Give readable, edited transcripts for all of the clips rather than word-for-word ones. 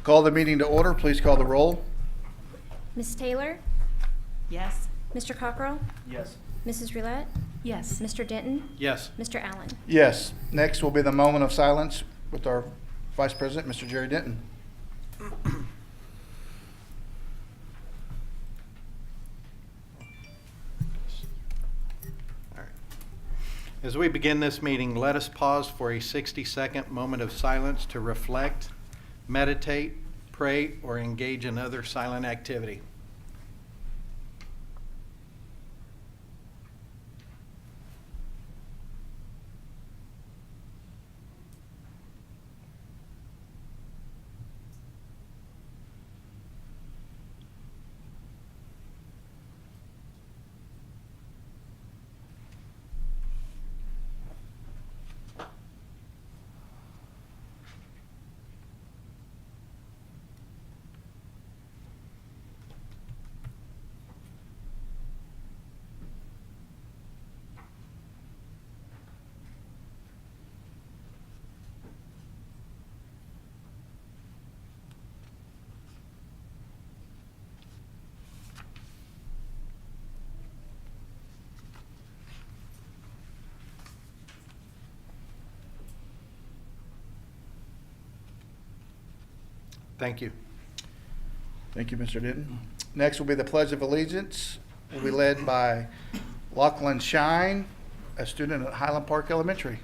Call the meeting to order. Please call the roll. Ms. Taylor? Yes. Mr. Cockrell? Yes. Mrs. Roulette? Yes. Mr. Denton? Yes. Mr. Allen? Yes. Next will be the moment of silence with our Vice President, Mr. Jerry Denton. As we begin this meeting, let us pause for a 60-second moment of silence to reflect, meditate, pray, or engage in other silent activity. Thank you. Thank you, Mr. Denton. Next will be the Pledge of Allegiance. Will be led by Lachlan Shine, a student at Highland Park Elementary.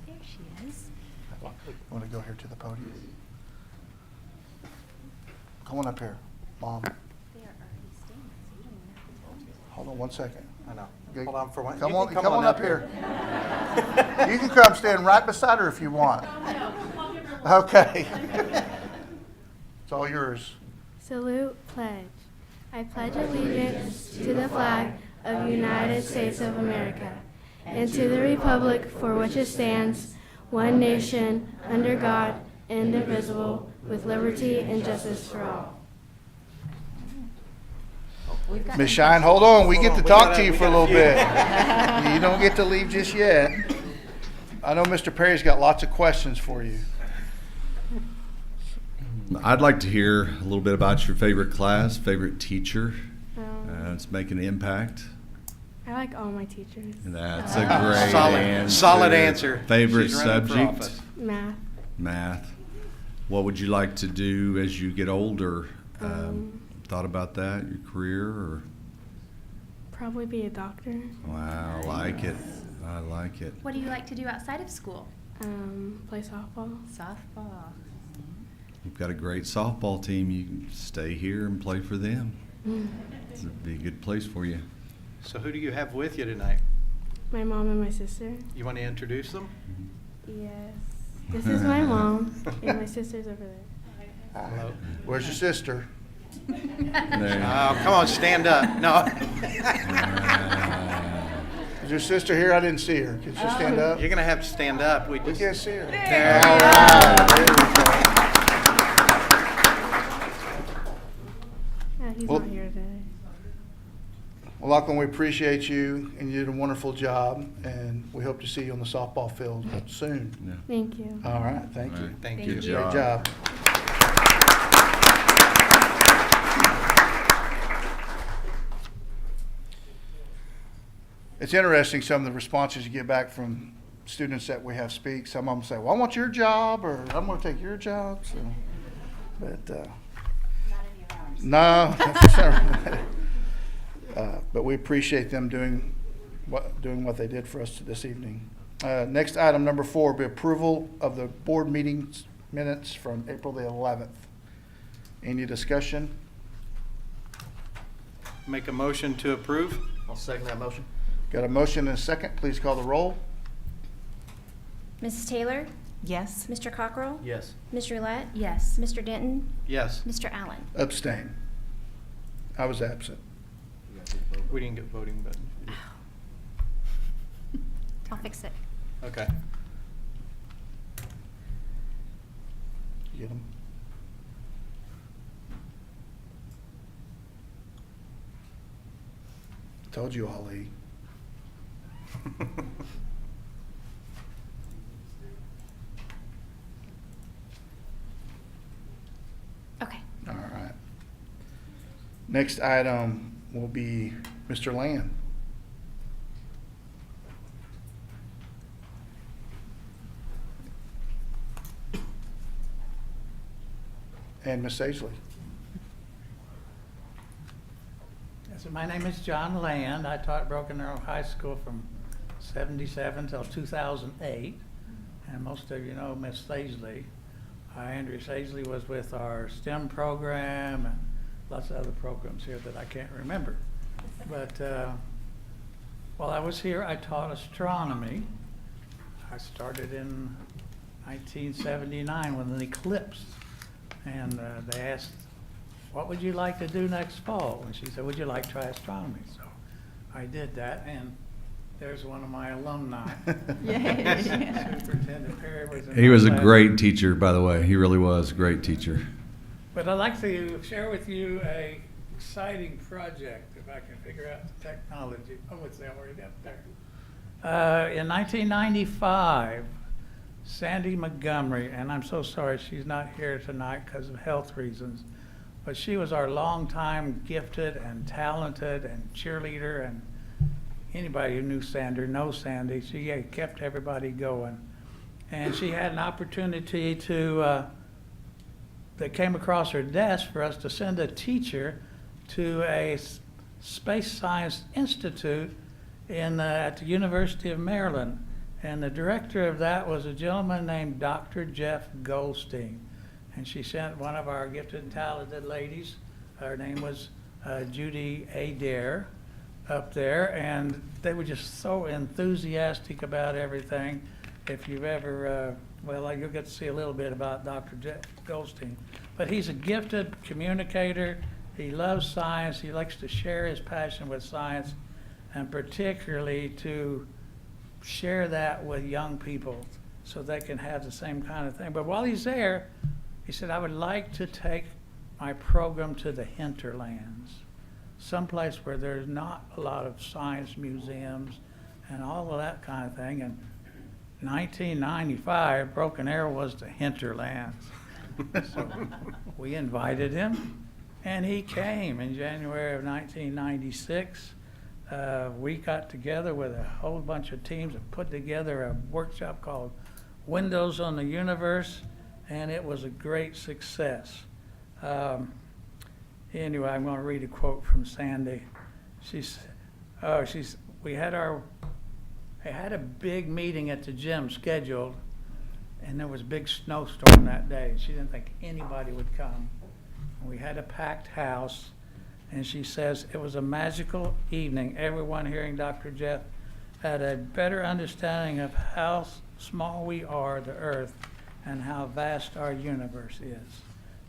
There she is. Want to go here to the podium? Come on up here, Mom. They are already staying, so you don't even have to tell them. Hold on one second. I know. Okay. Hold on for one. Come You on, can come on up here. You can come stand right beside her if you want. Okay. It's all yours. Salute, pledge. I pledge allegiance to the flag of the United States of America and to the republic for which it stands, one nation, under God, indivisible, with liberty and justice for all. Miss Shine, hold on. We Hold get on. to We talk got to a- you we for a got a little few. bit. You don't get to leave just yet. I know Mr. Perry's got lots of questions for you. I'd like to hear a little bit about your favorite class, favorite teacher. It's making an impact. I like all my teachers. That's a great Solid- answer. solid answer. Favorite She's running for subject? office. Math. Math. What would you like to do as you get older? Thought about that, your career, or? Probably be a doctor. Wow, I like it. I like it. What do you like to do outside of school? Play softball. Softball. You've got a great softball team. You can stay here and play for them. It'd be a good place for you. So who do you have with you tonight? My mom and my sister. You want to introduce them? Yes. This is my mom, and my sister's over there. Hello. Where's your sister? There. Oh, come on, stand up. No. Is your sister here? I didn't see her. Can she stand up? You're going to have to stand up. We We just, can't see her. there. All right. There we go. He's Well- not here today. Well, Lachlan, we appreciate you, and you did a wonderful job, and we hope to see you on the softball field soon. Yeah. Thank you. All right, thank All you. right. Thank Thank you. you. Great job. It's interesting, some of the responses you get back from students that we have speak. Some of them say, well, I want your job, or I'm going to take your job. So, but no, but we appreciate them doing what they did for us this evening. Next item, number 4, will be approval of the board meetings minutes from April the 11th. Any discussion? Make a motion to approve? I'll second that motion. Got a motion and a second. Please call the roll. Mrs. Taylor? Yes. Mr. Cockrell? Yes. Ms. Roulette? Yes. Mr. Denton? Yes. Mr. Allen? Abstain. I was absent. We didn't get voting buttons. I'll fix it. Okay. You get them? Told you, Ali. Okay. All right. Next item will be Mr. Land. And Ms. Aisley. Yes, my name is John Land. I taught at Broken Arrow High School from '77 till 2008. And most of you know Miss Aisley. Andrea Aisley was with our STEM program and lots of other programs here that I can't remember. But while I was here, I taught astronomy. I started in 1979 with an eclipse. And they asked, what would you like to do next fall? And she said, would you like to try astronomy? So I did that, and there's one of my alumni. Superintendent Perry was in He was a my class. great teacher, by the way. He really was a great teacher. But I'd like to share with you a exciting project, if I can figure out the technology. Oh, it's already up there. In 1995, Sandy Montgomery, and I'm so sorry she's not here tonight because of health reasons, but she was our longtime gifted and talented and cheerleader, and anybody who knew Sandy knows Sandy. She kept everybody going. And she had an opportunity to, that came across her desk for us to send a teacher to a Space Science Institute at the University of Maryland. And the director of that was a gentleman named Dr. Jeff Goldstein. And she sent one of our gifted and talented ladies, her name was Judy Adair, up there. And they were just so enthusiastic about everything. If you've ever, well, you'll get to see a little bit about Dr. Jeff Goldstein. But he's a gifted communicator. He loves science. He likes to share his passion with science, and particularly to share that with young people so they can have the same kind of thing. But while he's there, he said, I would like to take my program to the hinterlands, someplace where there's not a lot of science museums and all of that kind of thing. And 1995, Broken Arrow was the hinterlands. So we invited him, and he came in January of 1996. We got together with a whole bunch of teams and put together a workshop called Windows on the Universe, and it was a great success. Anyway, I'm going to read a quote from Sandy. We had a big meeting at the gym scheduled, and there was a big snowstorm that day. She didn't think anybody would come. We had a packed house. And she says, it was a magical evening. Everyone hearing Dr. Jeff had a better understanding of how small we are, the earth, and how vast our universe is.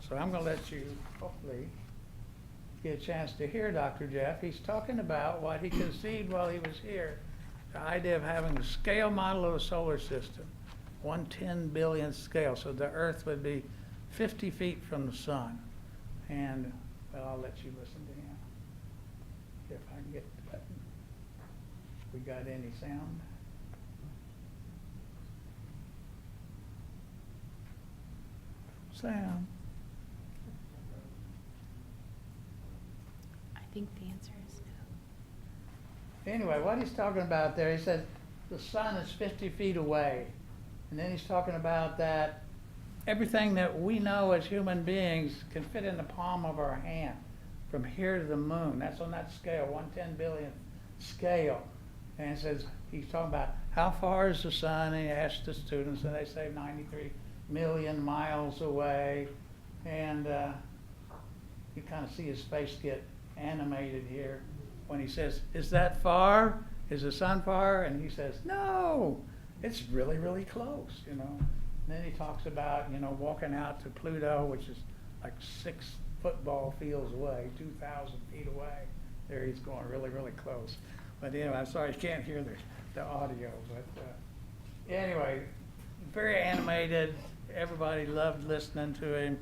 So I'm going to let you hopefully get a chance to hear Dr. Jeff. He's talking about what he conceived while he was here, the idea of having a scale model of the solar system, 1/10 billionth scale, so the earth would be 50 feet from the sun. And well, I'll let you listen to him. If I can get the button. We got any sound? Sound. I think the answer is no. Anyway, what he's talking about there, he says the sun is 50 feet away. And then he's talking about that everything that we know as human beings can fit in the palm of our hand, from here to the moon. That's on that scale, 1/10 billionth scale. And it says, he's talking about how far is the sun, and he asked the students, and they say 93 million miles away. And you kind of see his face get animated here when he says, is that far? Is the sun far? And he says, no, it's really, really close, you know. And then he talks about, you know, walking out to Pluto, which is like 6 football fields away, 2,000 feet away. There he's going really, really close. But anyway, I'm sorry you can't hear the audio. But anyway, very animated. Everybody loved listening to him.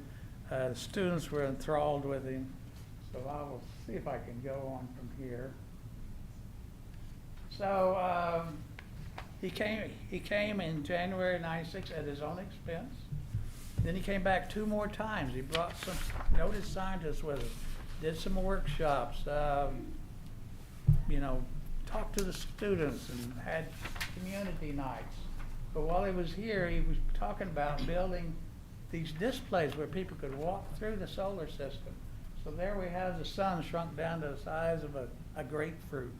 The students were enthralled with him. So I will see if I can go on from here. So he came in January '96 at his own expense. Then he came back 2 more times. He brought some noted scientists with him, did some workshops, you know, talked to the students and had community nights. But while he was here, he was talking about building these displays where people could walk through the solar system. So there we have the sun shrunk down to the size of a grapefruit,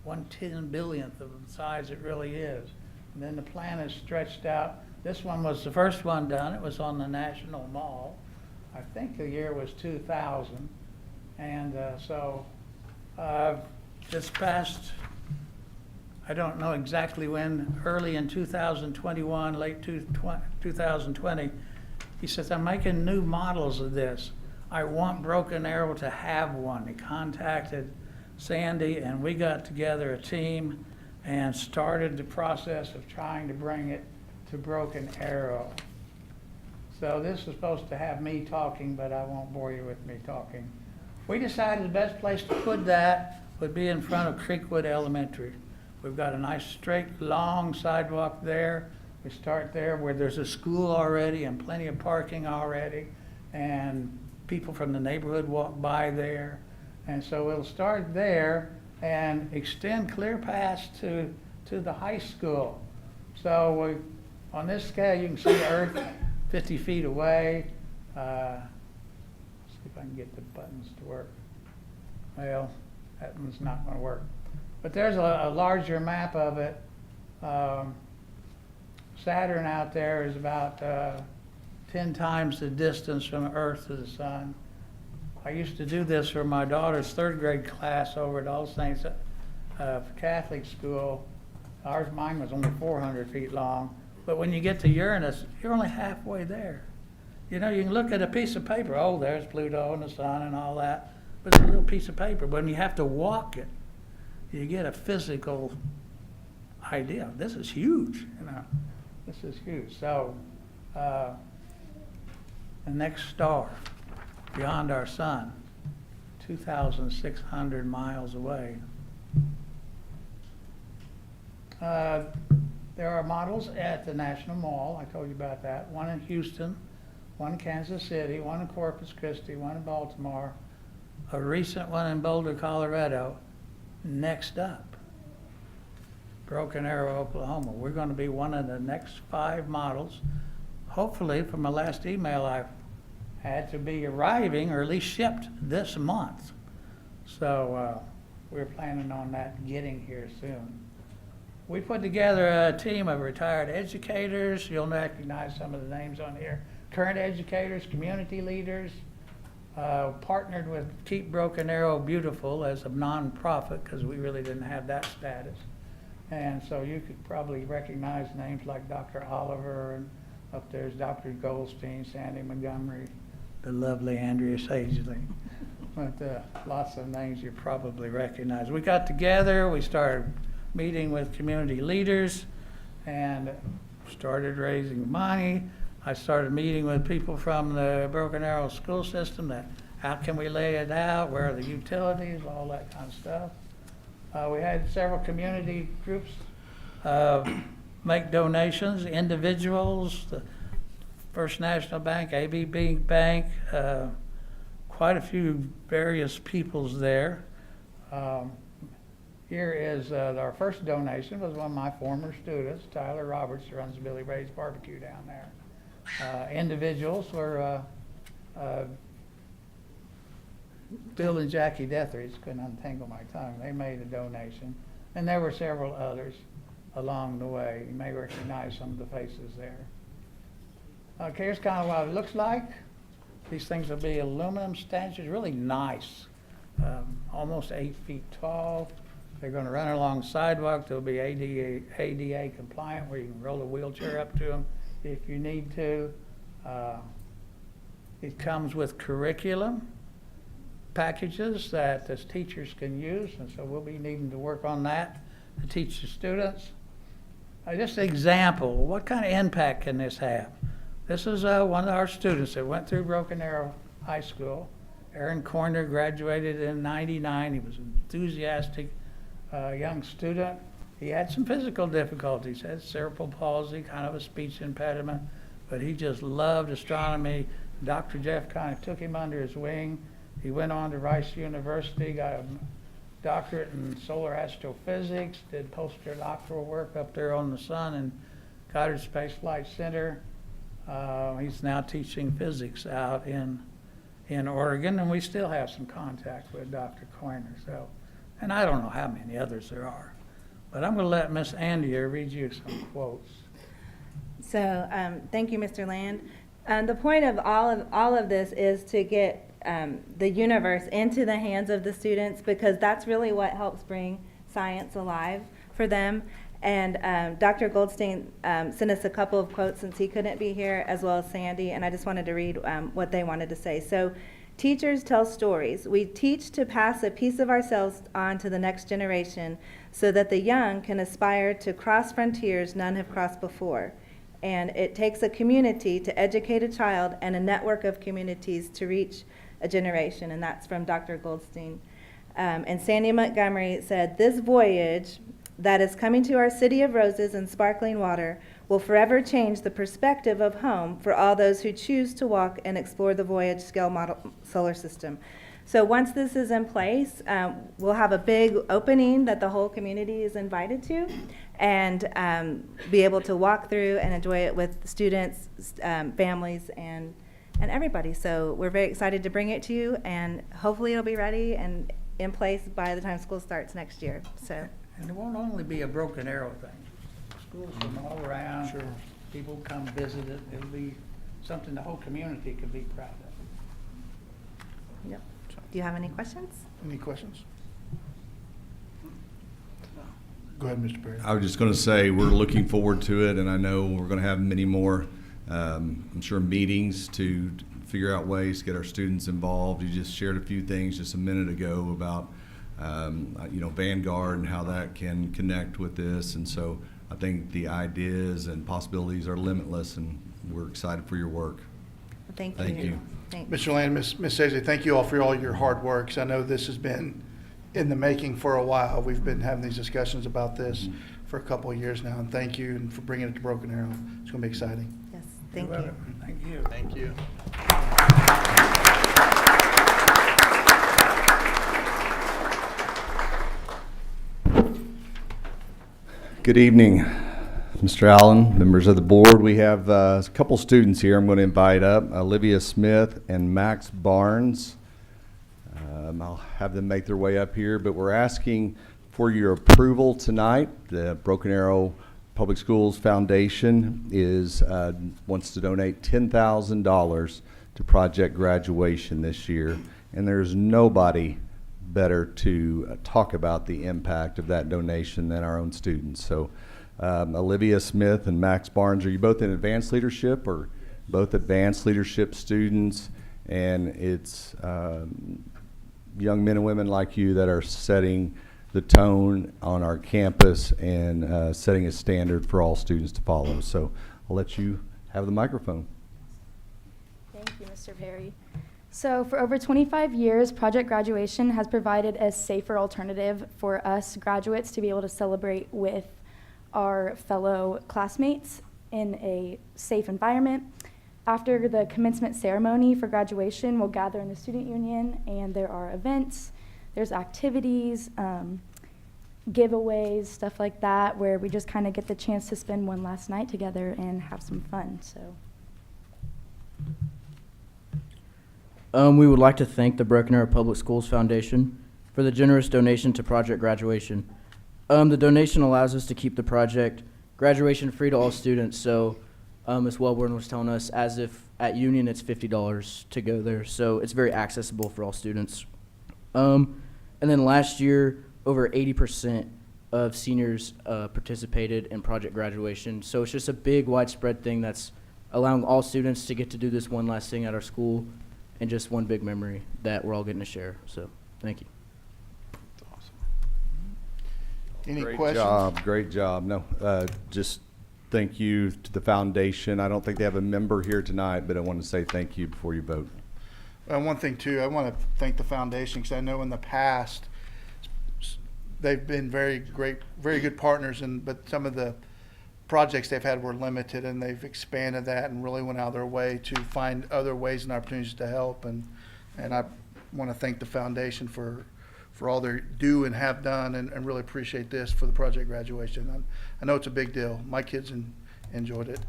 1/10 billionth of the size it really is. And then the planet is stretched out. This one was the first one done. It was on the National Mall. I think the year was 2000. And this past, I don't know exactly when, early in 2021, late 2020, he says, I'm making new models of this. I want Broken Arrow to have one. He contacted Sandy, and we got together a team and started the process of trying to bring it to Broken Arrow. So this is supposed to have me talking, but I won't bore you with me talking. We decided the best place to put that would be in front of Creekwood Elementary. We've got a nice straight, long sidewalk there. We start there where there's a school already and plenty of parking already, and people from the neighborhood walk by there. And so we'll start there and extend clear past to the high school. So on this scale, you can see Earth 50 feet away. See if I can get the buttons to work. Well, that one's not going to work. But there's a larger map of it. Saturn out there is about 10 times the distance from Earth to the sun. I used to do this for my daughter's 3rd grade class over at All Saints Catholic School. Mine was only 400 feet long. But when you get to Uranus, you're only halfway there. You know, you can look at a piece of paper. Oh, there's Pluto and the sun and all that. But it's a little piece of paper. But when you have to walk it, you get a physical idea. This is huge, you know. This is huge. So, the next star beyond our sun, 2,600 miles away. There are models at the National Mall. I told you about that. One in Houston, one in Kansas City, one in Corpus Christi, one in Baltimore, a recent one in Boulder, Colorado. Next up, Broken Arrow, Oklahoma. We're going to be one of the next 5 models. Hopefully, from my last email, I've had to be arriving or at least shipped this month. So we're planning on that getting here soon. We put together a team of retired educators. You'll recognize some of the names on here. Current educators, community leaders, partnered with Keep Broken Arrow Beautiful as a nonprofit because we really didn't have that status. And so you could probably recognize names like Dr. Oliver, and up there's Dr. Goldstein, Sandy Montgomery, the lovely Andrea Sagely. But lots of names you probably recognize. We got together, we started meeting with community leaders and started raising money. I started meeting with people from the Broken Arrow school system that how can we lay it out, where are the utilities, all that kind of stuff. We had several community groups make donations, individuals, the First National Bank, ABB Bank, quite a few various peoples there. Here is our first donation was one of my former students, Tyler Roberts, who runs Billy Ray's Barbecue down there. Individuals were Bill and Jackie Detheridge, couldn't untangle my tongue. They made a donation. And there were several others along the way. You may recognize some of the faces there. Okay, here's kind of what it looks like. These things will be aluminum statues, really nice, almost 8 feet tall. They're going to run along the sidewalk. They'll be ADA compliant, where you can roll a wheelchair up to them if you need to. It comes with curriculum packages that the teachers can use, and so we'll be needing to work on that to teach the students. Just an example, what kind of impact can this have? This is one of our students that went through Broken Arrow High School. Aaron Corner graduated in '99. He was an enthusiastic young student. He had some physical difficulties, had cerebral palsy, kind of a speech impediment, but he just loved astronomy. Dr. Jeff kind of took him under his wing. He went on to Rice University, got a doctorate in solar astrophysics, did postdoctoral work up there on the sun and Goddard Space Flight Center. He's now teaching physics out in Oregon, and we still have some contact with Dr. Coiner. So, and I don't know how many others there are, but I'm going to let Miss Andrea read you some quotes. So, thank you, Mr. Land. The point of all of this is to get the universe into the hands of the students, because that's really what helps bring science alive for them. And Dr. Goldstein sent us a couple of quotes since he couldn't be here, as well as Sandy, and I just wanted to read what they wanted to say. So, teachers tell stories. We teach to pass a piece of ourselves on to the next generation so that the young can aspire to cross frontiers none have crossed before. And it takes a community to educate a child and a network of communities to reach a generation, and that's from Dr. Goldstein. And Sandy Montgomery said, "This voyage that is coming to our city of roses and sparkling water will forever change the perspective of home for all those who choose to walk and explore the voyage scale model solar system." So once this is in place, we'll have a big opening that the whole community is invited to, and be able to walk through and enjoy it with students, families, and everybody. So we're very excited to bring it to you, and hopefully it'll be ready and in place by the time school starts next year. So. And it won't only be a Broken Arrow thing. Schools from all around, people come visit it. It'll be something the whole community could be proud of. Yep. Do you have any questions? Any questions? Go ahead, Mr. Perry. I was just going to say we're looking forward to it, and I know we're going to have many more, I'm sure, meetings to figure out ways to get our students involved. You just shared a few things just a minute ago about Vanguard and how that can connect with this, and so I think the ideas and possibilities are limitless, and we're excited for your work. Thank you. Thank you. Thanks. Mr. Land, Ms. Stacey, thank you all for all your hard work, 'cause I know this has been in the making for a while. We've been having these discussions about this for a couple of years now, and thank you and for bringing it to Broken Arrow. It's going to be exciting. Yes, thank You're you. welcome. Thank you. Thank you. Good evening, Mr. Allen, members of the board. We have a couple students here I'm going to invite up, Olivia Smith and Max Barnes. I'll have them make their way up here, but we're asking for your approval tonight. The Broken Arrow Public Schools Foundation wants to donate $10,000 to Project Graduation this year, and there's nobody better to talk about the impact of that donation than our own students. So Olivia Smith and Max Barnes, are you both in advanced leadership or both advanced leadership students? And it's young men and women like you that are setting the tone on our campus and setting a standard for all students to follow. So I'll let you have the microphone. Thank you, Mr. Perry. So for over 25 years, Project Graduation has provided a safer alternative for us graduates to be able to celebrate with our fellow classmates in a safe environment. After the commencement ceremony for graduation, we'll gather in the student union, and there are events, there's activities, giveaways, stuff like that, where we just kind of get the chance to spend one last night together and have some fun. So. We would like to thank the Broken Arrow Public Schools Foundation for the generous donation to Project Graduation. The donation allows us to keep the project graduation free to all students. So Ms. Wellborn was telling us, as if at Union it's $50 to go there. So it's very accessible for all students. And then last year, over 80% of seniors participated in Project Graduation. So it's just a big, widespread thing that's allowing all students to get to do this one last thing at our school, and just one big memory that we're all getting to share. So, thank you. That's awesome. Any Great questions? Great job. No, just thank you to the foundation. I don't think they have a member here tonight, but I want to say thank you before you vote. One thing too, I want to thank the foundation, because I know in the past they've been very good partners, but some of the projects they've had were limited, and they've expanded that and really went out of their way to find other ways and opportunities to help. And I want to thank the foundation for all they do and have done, and really appreciate this for the project graduation. I know it's a big deal. My kids enjoyed it.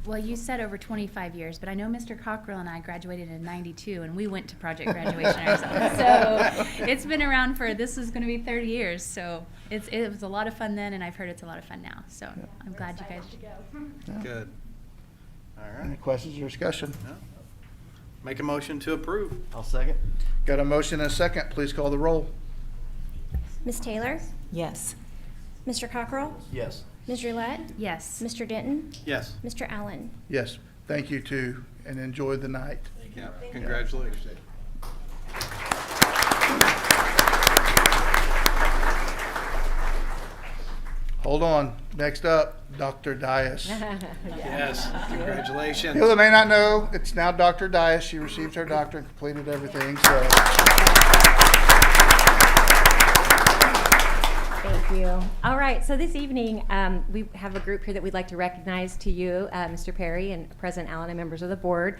Well, you said over 25 years, but I know Mr. Cockrell and I graduated in '92, and we went to project graduation ourselves. So it's been around this is going to be 30 years. So it was a lot of fun then, and I've heard it's a lot of fun now. So I'm glad you guys. Yeah. Good. All Any right. questions or discussion? No. Make a motion to approve. I'll second. Got a motion and a second. Please call the roll. Ms. Taylor? Yes. Mr. Cockrell? Yes. Ms. Roulette? Yes. Mr. Denton? Yes. Mr. Allen? Yes. Thank you too, and enjoy the night. Yeah. Congratulations. Hold on. Next up, Dr. Dias. Yes. Congratulations. People that may not know, it's now Dr. Dias. She received her doctorate and completed everything. So Thank you. All right, so this evening, we have a group here that we'd like to recognize to you, Mr. Perry and President Allen and members of the board.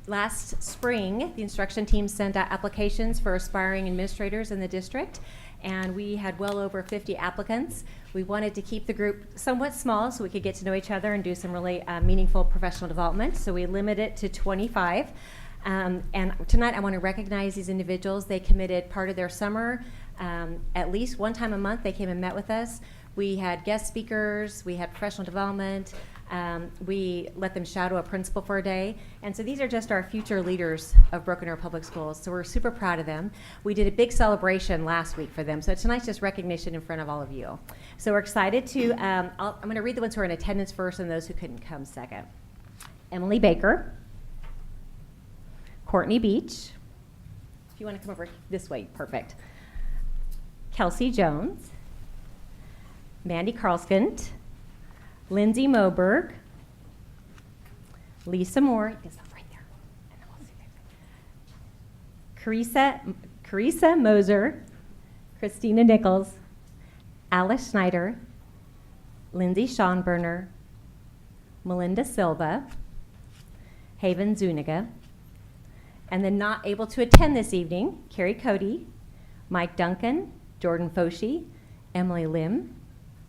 Last spring, the instruction team sent out applications for aspiring administrators in the district, and we had well over 50 applicants. We wanted to keep the group somewhat small so we could get to know each other and do some really meaningful professional development, so we limited it to 25. And tonight I want to recognize these individuals. They committed part of their summer. At least one time a month they came and met with us. We had guest speakers, we had professional development, we let them shadow a principal for a day. And so these are just our future leaders of Broken Arrow Public Schools. So we're super proud of them. We did a big celebration last week for them. So tonight's just recognition in front of all of you. So we're excited to, I'm going to read the ones who are in attendance first and those who couldn't come second. Emily Baker, Courtney Beach. If you want to come over this way, perfect. Kelsey Jones, Mandy Carlskent, Lindsay Moberg, Lisa Moore, you can stop right there, and then we'll see Carissa Moser, Christina Nichols, Alice Schneider, Lindsay Schonberner, Melinda Silva, Haven Zuniga, and then not able to attend this evening, Carrie Cody, Mike Duncan, Jordan Foshi, Emily Lim,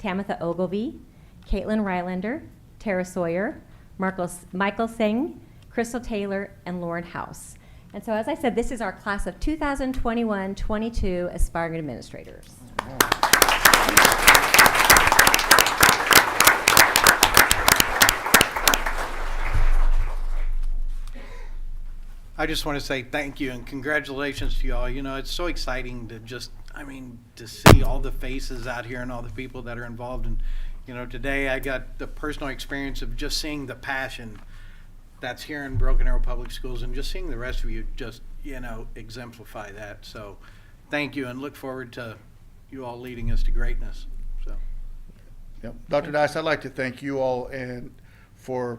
Tamitha Ogilvie, Caitlin Rylander, Tara Sawyer, Michael Singh, Crystal Taylor, and Lauren House. And so as I said, this is our class of 2021-22 aspiring administrators. I just want to say thank you and congratulations to you all. You know, it's so exciting to to see all the faces out here and all the people that are involved. And, you know, today I got the personal experience of just seeing the passion that's here in Broken Arrow Public Schools, and just seeing the rest of you just, exemplify that. So thank you, and look forward to you all leading us to greatness. So. Yep. Dr. Dice, I'd like to thank you all and for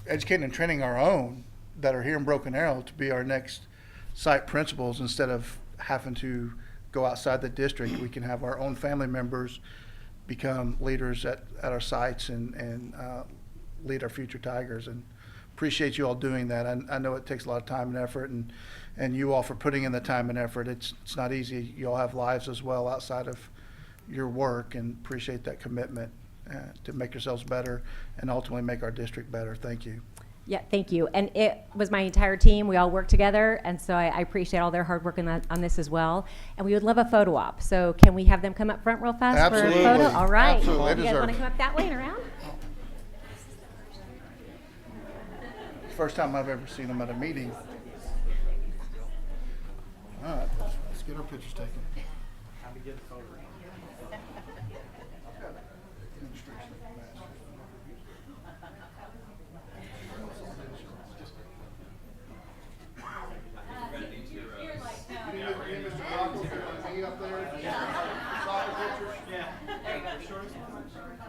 educating and training our own that are here in Broken Arrow to be our next site principals. Instead of having to go outside the district, we can have our own family members become leaders at our sites and lead our future Tigers. And appreciate you all doing that. I know it takes a lot of time and effort, and you all for putting in the time and effort. It's not easy. You all have lives as well outside of your work, and appreciate that commitment to make yourselves better and ultimately make our district better. Thank you. Yeah, thank you. And it was my entire team. We all worked together, and so I appreciate all their hard work on this as well. And we would love a photo op. So can we have them come up front real fast Absolutely. for a photo? All right. Absolutely. They You guys deserve want to it. come up that way and around? First time I've ever seen them at a meeting. All right, let's get our pictures taken. How to get the photo.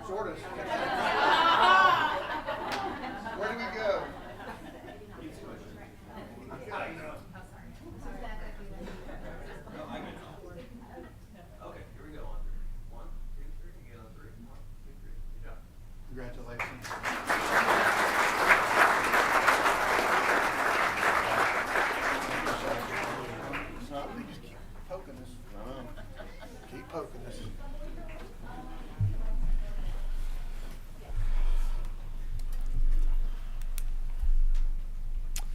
Shortest. Where do we go? Okay, here we go.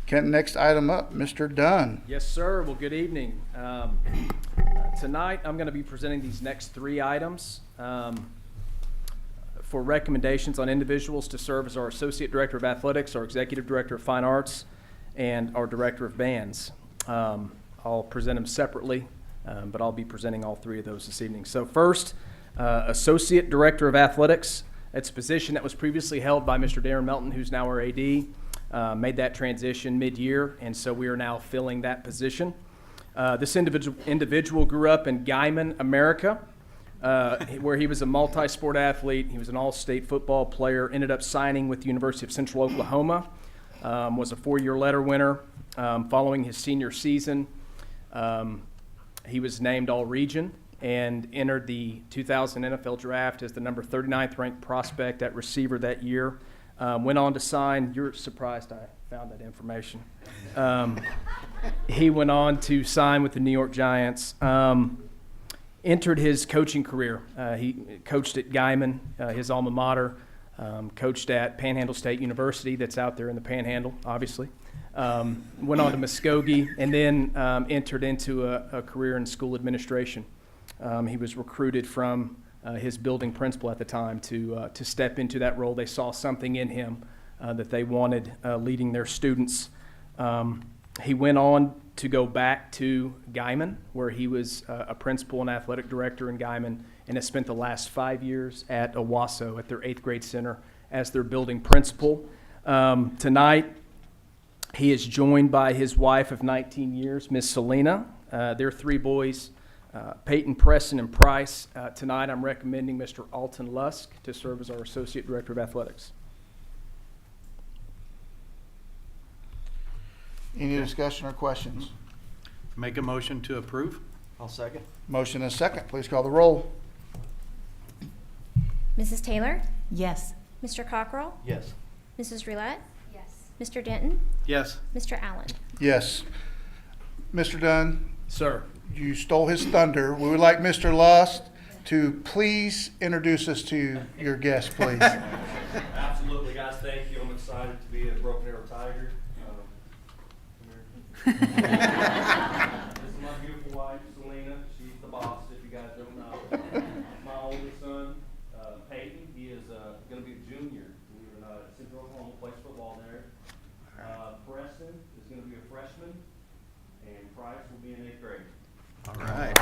Next item up, Mr. Dunn. Yes, sir. Well, good evening. Tonight, I'm going to be presenting these next 3 items for recommendations on individuals to serve as our Associate Director of Athletics, our Executive Director of Fine Arts, and our Director of Bands. I'll present them separately, but I'll be presenting all 3 of those this evening. So first, Associate Director of Athletics. It's a position that was previously held by Mr. Darren Melton, who's now our AD. Made that transition mid-year, and so we are now filling that position. This individual grew up in Guyman, America, where he was a multi-sport athlete. He was an all-state football player, ended up signing with the University of Central Oklahoma, was a 4-year letter winner. Following his senior season, he was named All-Region and entered the 2000 NFL Draft as the number 39th ranked prospect at receiver that year. Went on to sign, you're surprised I found that information. He went on to sign with the New York Giants. Entered his coaching career. He coached at Guyman, his alma mater, coached at Panhandle State University, that's out there in the Panhandle, obviously. Went on to Muskogee, and then entered into a career in school administration. He was recruited from his building principal at the time to step into that role. They saw something in him that they wanted leading their students. He went on to go back to Guyman, where he was a principal and athletic director in Guyman, and has spent the last 5 years at Owasso at their 8th grade center as their building principal. Tonight, he is joined by his wife of 19 years, Miss Selena. Their 3 boys, Peyton, Preston, and Price. Tonight, I'm recommending Mr. Alton Lusk to serve as our Associate Director of Athletics. Any discussion or questions? Make a motion to approve. I'll second. Motion and second. Please call the roll. Mrs. Taylor? Yes. Mr. Cockrell? Yes. Mrs. Roulette? Yes. Mr. Denton? Yes. Mr. Allen? Yes. Mr. Dunn, Sir. you stole his thunder. We would like Mr. Lusk to please introduce us to your guest, please. Absolutely, guys. Thank you. I'm excited to be a Broken Arrow Tiger. This is my beautiful wife, Selena. She's the boss, if you guys don't know. My oldest son, Peyton, he is going to be a junior. Believe it or not, at Central Oklahoma, plays football there. Preston is going to be a freshman, and Price will be in 8th grade. All right.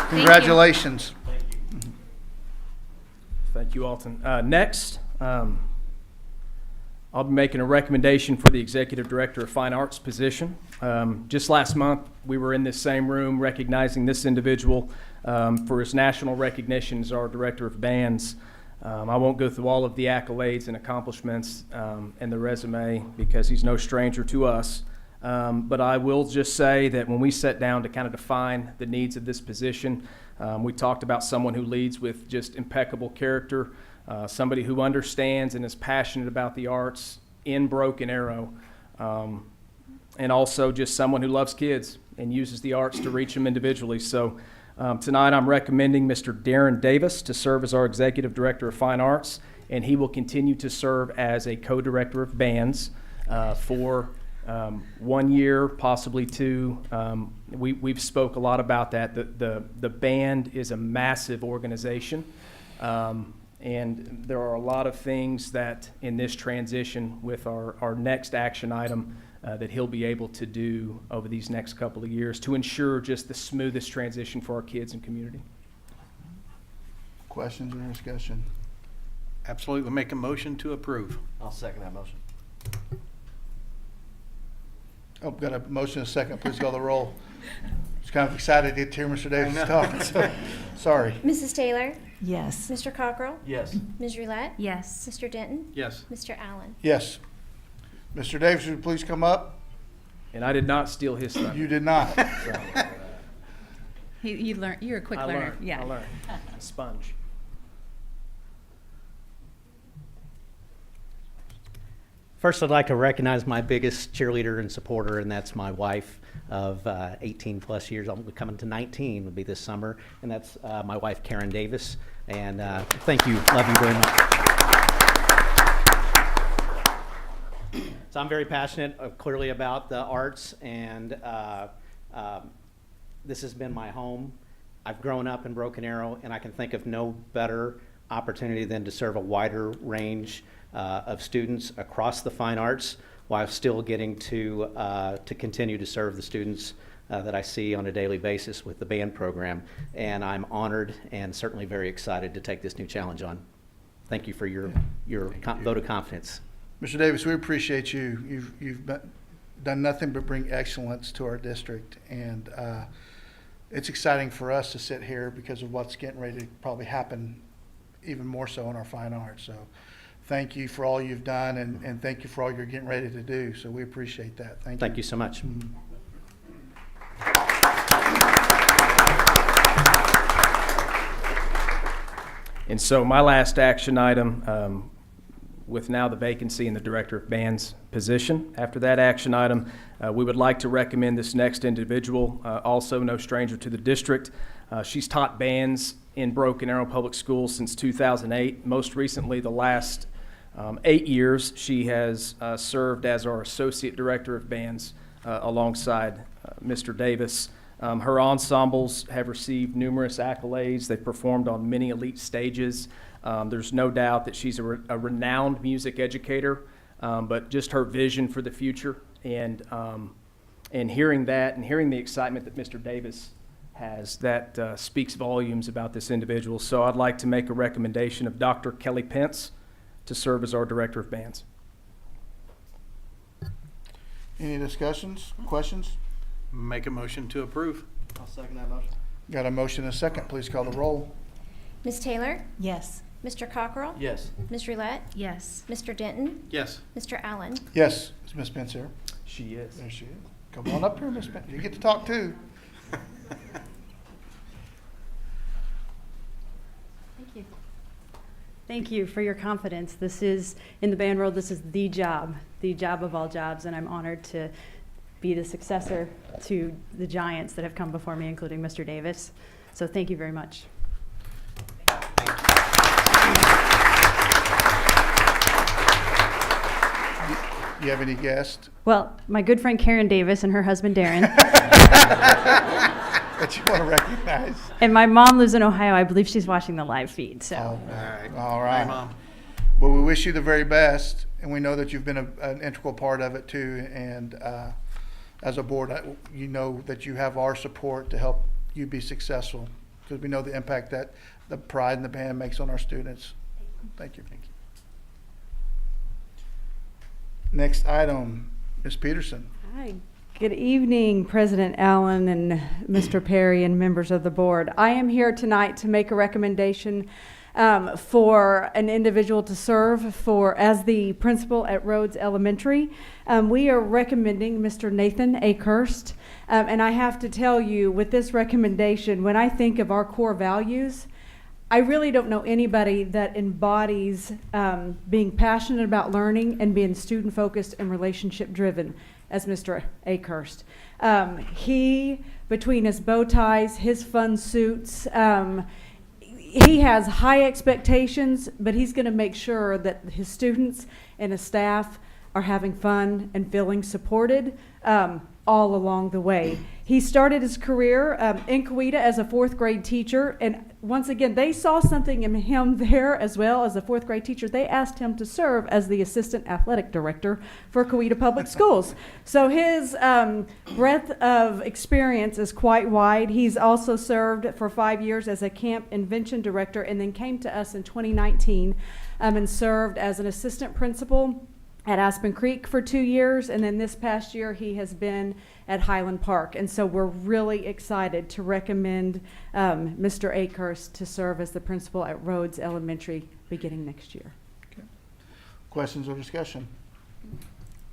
Congratulations. Thank you. Thank you, Alton. Next, I'll be making a recommendation for the Executive Director of Fine Arts position. Just last month, we were in this same room recognizing this individual for his national recognition as our Director of Bands. I won't go through all of the accolades and accomplishments and the resume because he's no stranger to us. But I will just say that when we sat down to kind of define the needs of this position, we talked about someone who leads with just impeccable character, somebody who understands and is passionate about the arts in Broken Arrow, and also just someone who loves kids and uses the arts to reach them individually. So tonight I'm recommending Mr. Darren Davis to serve as our Executive Director of Fine Arts, and he will continue to serve as a co-director of bands for 1 year, possibly 2. We've spoke a lot about that. The band is a massive organization. And there are a lot of things that in this transition with our next action item that he'll be able to do over these next couple of years to ensure just the smoothest transition for our kids and community. Questions or discussion? Absolutely. Make a motion to approve. I'll second that motion. Oh, got a motion and a second. Please call the roll. Just kind of excited to hear Mr. Davis talk. So, sorry. Mrs. Taylor? Yes. Mr. Cockrell? Yes. Ms. Roulette? Yes. Mr. Denton? Yes. Mr. Allen? Yes. Mr. Davis, would you please come up? And I did not steal his thunder. You did not. So, You learn. You're a quick I learner. learned. Yeah. I learned. A sponge. First, I'd like to recognize my biggest cheerleader and supporter, and that's my wife of 18 plus years. I'm coming to 19, will be this summer, and that's my wife, Karen Davis. And thank you. Love you very much. So I'm very passionate, clearly, about the arts, and this has been my home. I've grown up in Broken Arrow, and I can think of no better opportunity than to serve a wider range of students across the fine arts, while still getting to continue to serve the students that I see on a daily basis with the band program. And I'm honored and certainly very excited to take this new challenge on. Thank you for your vote of confidence. Mr. Davis, we appreciate you. You've done nothing but bring excellence to our district, and it's exciting for us to sit here because of what's getting ready to probably happen even more so in our fine arts. So thank you for all you've done, and thank you for all you're getting ready to do. So we appreciate that. Thank you. Thank you so much. And so my last action item, with now the vacancy in the Director of Bands position, after that action item, we would like to recommend this next individual, also no stranger to the district. She's taught bands in Broken Arrow Public Schools since 2008. Most recently, the last 8 years, she has served as our Associate Director of Bands alongside Mr. Davis. Her ensembles have received numerous accolades. They've performed on many elite stages. There's no doubt that she's a renowned music educator, but just her vision for the future and hearing that and hearing the excitement that Mr. Davis has, that speaks volumes about this individual. So I'd like to make a recommendation of Dr. Kelly Pence to serve as our Director of Bands. Any discussions, questions? Make a motion to approve. I'll second that motion. Got a motion and a second. Please call the roll. Ms. Taylor? Yes. Mr. Cockrell? Yes. Ms. Roulette? Yes. Mr. Denton? Yes. Mr. Allen? Yes. Is Ms. Pence here? She is. There she is. Come on up here, Ms. Pence. You get to talk too. Thank you. Thank you for your confidence. This is, in the band world, this is the job of all jobs, and I'm honored to be the successor to the giants that have come before me, including Mr. Davis. So thank you very much. You have any guests? Well, my good friend Karen Davis and her husband Darren. That you want to recognize. And my mom lives in Ohio. I believe she's watching the live feed. So. All right. All right. Hi, Mom. Well, we wish you the very best, and we know that you've been an integral part of it too. And as a board, you know that you have our support to help you be successful, because we know the impact that the pride in the band makes on our students. Thank you. Thank you. Next item, Ms. Peterson. Hi. Good evening, President Allen and Mr. Perry and members of the board. I am here tonight to make a recommendation for an individual to serve as the principal at Rhodes Elementary. We are recommending Mr. Nathan Akhurst. And I have to tell you, with this recommendation, when I think of our core values, I really don't know anybody that embodies being passionate about learning and being student-focused and relationship-driven as Mr. Akhurst. He, between his bow ties, his fun suits, he has high expectations, but he's going to make sure that his students and his staff are having fun and feeling supported all along the way. He started his career in Sequoia as a 4th grade teacher, and once again, they saw something in him there as well as a 4th grade teacher. They asked him to serve as the assistant athletic director for Sequoia Public Schools. So his breadth of experience is quite wide. He's also served for 5 years as a camp invention director, and then came to us in 2019 and served as an assistant principal at Aspen Creek for 2 years, and then this past year he has been at Highland Park. And so we're really excited to recommend Mr. Akhurst to serve as the principal at Rhodes Elementary beginning next year. Okay. Questions or discussion?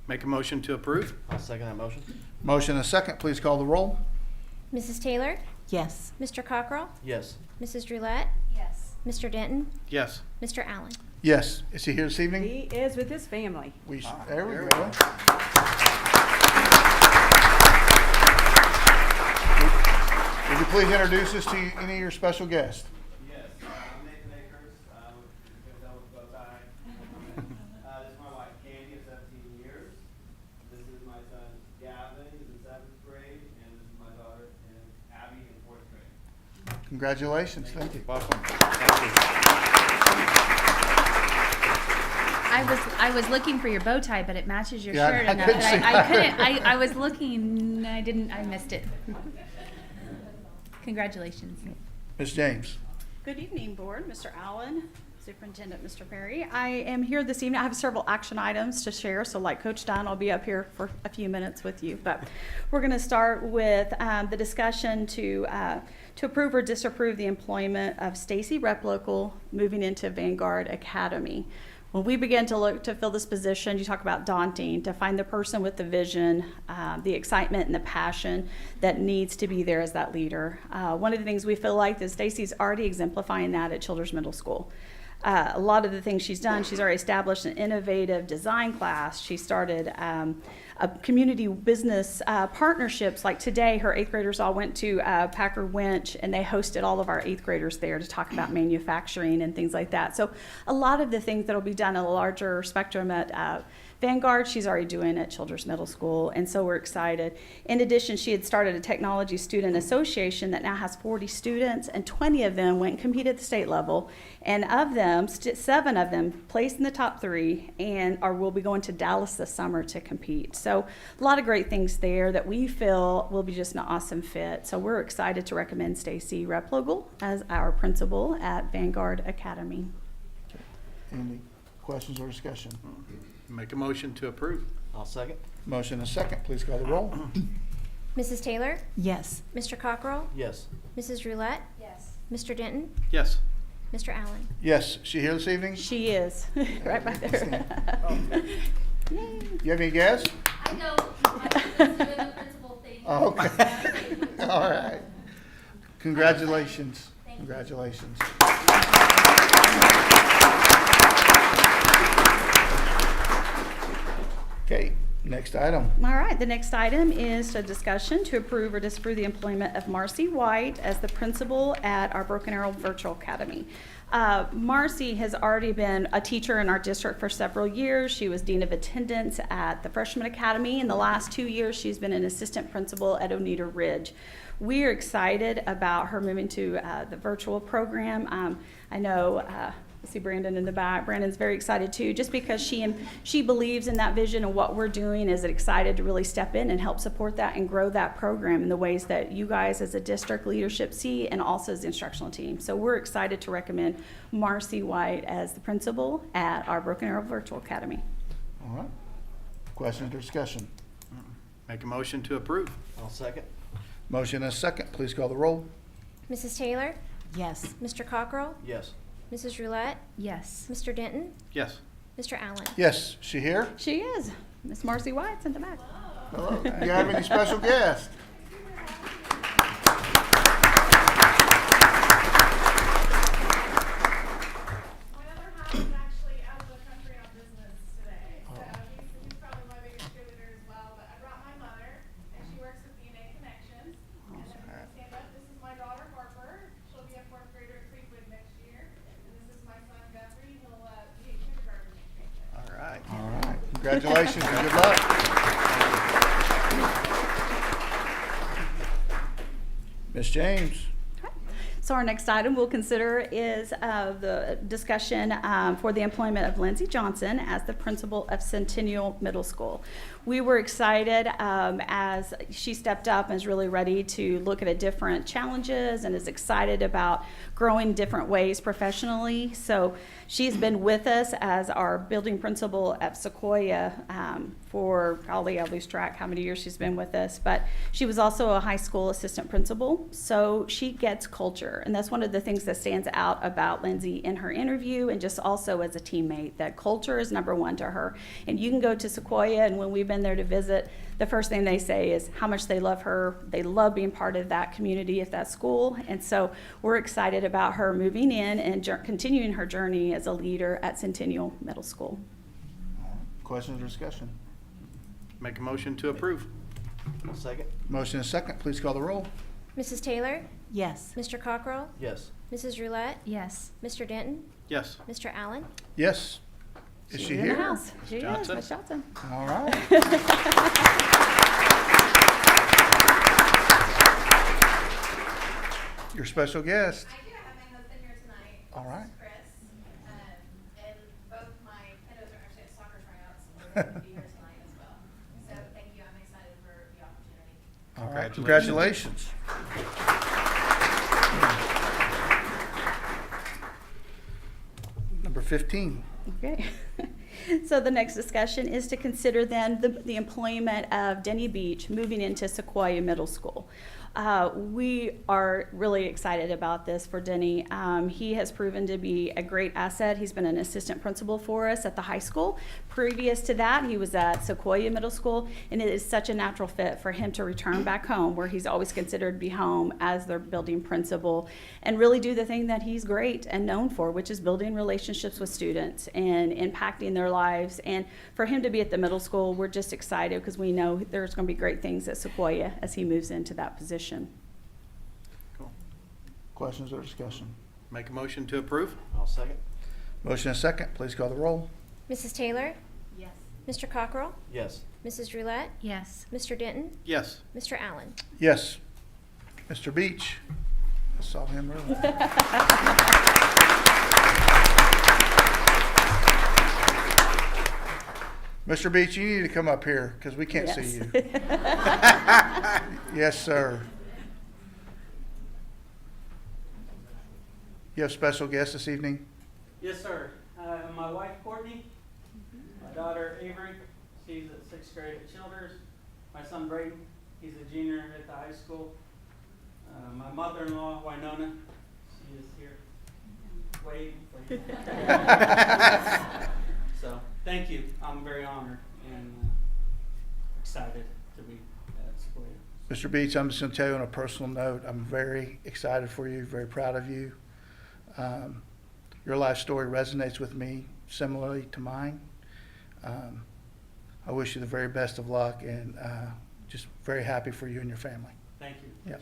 Make a motion to approve. I'll second that motion. Motion and a second. Please call the roll. Mrs. Taylor? Yes. Mr. Cockrell? Yes. Mrs. Roulette? Yes. Mr. Denton? Yes. Mr. Allen? Yes. Is he here this evening? He is with his family. There we go. Would you please introduce us to any of your special guests? Yes, I'm Nathan Akhurst. You can tell with bow tie. This is my wife Candy of 17 years. Congratulations, thank you. Welcome. Thank you. I was looking for your bow tie, but it matches your Yeah, shirt I enough couldn't that see. I couldn't. I was looking. I missed it. Congratulations. Ms. James. Good evening, Board, Mr. Allen, Superintendent Mr. Perry. I am here this evening. I have several action items to share, so like Coach Dunn, I'll be up here for a few minutes with you. But we're going to start with the discussion to approve or disapprove the employment of Stacy Replocal moving into Vanguard Academy. When we began to look to fill this position, you talk about daunting, to find the person with the vision, the excitement and the passion that needs to be there as that leader. One of the things we feel like is Stacy's already exemplifying that at Childers Middle School. A lot of the things she's done, she's already established an innovative design class. She started a community business partnerships. Like today, her 8th graders all went to Packer Winch, and they hosted all of our 8th graders there to talk about manufacturing and things like that. So a lot of the things that will be done in a larger spectrum at Vanguard, she's already doing at Childers Middle School, and so we're excited. In addition, she had started a technology student association that now has 40 students, and 20 of them went and competed at the state level. And of them, 7 of them placed in the top 3 and will be going to Dallas this summer to compete. So a lot of great things there that we feel will be just an awesome fit. So we're excited to recommend Stacy Replocal as our principal at Vanguard Academy. Any questions or discussion? Make a motion to approve. I'll second. Motion and second, please call the roll. Mrs. Taylor? Yes. Mr. Cockrell? Yes. Mrs. Roulette? Yes. Mr. Denton? Yes. Mr. Allen? Yes, she here this evening? She is, right back there. You have any guess? I know. The principal thing. Oh, okay. All right. Congratulations. Congratulations. Okay, next item. All right, the next item is a discussion to approve or disapprove the employment of Marcy White as the principal at our Broken Arrow Virtual Academy. Marcy has already been a teacher in our district for several years. She was Dean of Attendance at the Freshman Academy. In the last 2 years, she's been an assistant principal at Oneida Ridge. We are excited about her moving to the virtual program. I know I see Brandon in the back. Brandon's very excited too, just because she believes in that vision, and what we're doing is excited to really step in and help support that and grow that program in the ways that you guys as a district leadership see, and also as the instructional team. So we're excited to recommend Marcy White as the principal at our Broken Arrow Virtual Academy. All right. Questions or discussion? Make a motion to approve. I'll second. Motion and second, please call the roll. Mrs. Taylor? Yes. Mr. Cockrell? Yes. Mrs. Roulette? Yes. Mr. Denton? Yes. Mr. Allen? Yes, she here? She is. Miss Marcy White's in the back. Hello. Do you have any special guests? Congratulations and good luck. Ms. James. So our next item we'll consider is the discussion for the employment of Lindsay Johnson as the principal of Centennial Middle School. We were excited as she stepped up and is really ready to look at different challenges and is excited about growing different ways professionally. So she's been with us as our building principal at Sequoia for probably, I lose track how many years she's been with us, but she was also a high school assistant principal. So she gets culture, and that's one of the things that stands out about Lindsay in her interview, and just also as a teammate, that culture is number one to her. And you can go to Sequoia, and when we've been there to visit, the first thing they say is how much they love her. They love being part of that community at that school. And so we're excited about her moving in and continuing her journey as a leader at Centennial Middle School. Questions or discussion? Make a motion to approve. I'll second. Motion and second, please call the roll. Mrs. Taylor? Yes. Mr. Cockrell? Yes. Mrs. Roulette? Yes. Mr. Denton? Yes. Mr. Allen? Yes. Is she in the here? house. She Johnson. is, Ms. Johnson. All right. Your special guest. I do have my husband here tonight. All right. This is Chris. And both my kiddos are actually at soccer tryouts, and they're going to be here tonight as well. So thank you. I'm excited for the opportunity. All right. Congratulations. Number 15. Okay. So the next discussion is to consider then the employment of Denny Beach moving into Sequoia Middle School. We are really excited about this for Denny. He has proven to be a great asset. He's been an assistant principal for us at the high school. Previous to that, he was at Sequoia Middle School, and it is such a natural fit for him to return back home, where he's always considered to be home as their building principal, and really do the thing that he's great and known for, which is building relationships with students and impacting their lives. And for him to be at the middle school, we're just excited because we know there's going to be great things at Sequoia as he moves into that position. Cool. Questions or discussion? Make a motion to approve? I'll second. Motion and second. Please call the roll. Mrs. Taylor? Yes. Mr. Cockrell? Yes. Mrs. Roulette? Yes. Mr. Denton? Yes. Mr. Allen? Yes. Mr. Beach. I saw him earlier. Mr. Beach, you need to come up here because we can't see you. Yes, sir. You have special guests this evening? Yes, sir. My wife, Courtney, my daughter, Avery, she's at 6th grade at Childers. My son, Braden, he's a junior at the high school. My mother-in-law, Winona, she is here waiting for you. So, thank you. I'm very honored and excited to be at Sequoia. Mr. Beach, I'm just going to tell you on a personal note, I'm very excited for you, very proud of you. Your life story resonates with me similarly to mine. I wish you the very best of luck and just very happy for you and your family. Thank you. Yep.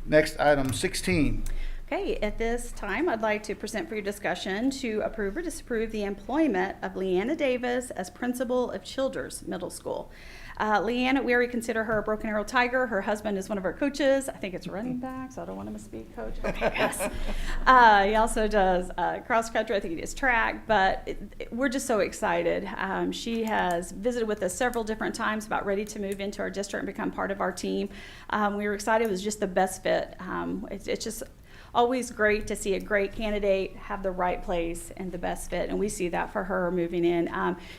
Next, item 16. Okay, at this time, I'd like to present for your discussion to approve or disapprove the employment of Leanna Davis as principal of Childers Middle School. Leanna, we already consider her a Broken Arrow Tiger. Her husband is one of our coaches. I think it's running back, so I don't want to misspeak, Coach. Okay, yes. He also does cross country. I think he does track, but we're just so excited. She has visited with us several different times, about ready to move into our district and become part of our team. We were excited. It was just the best fit. It's just always great to see a great candidate have the right place and the best fit, and we see that for her moving in.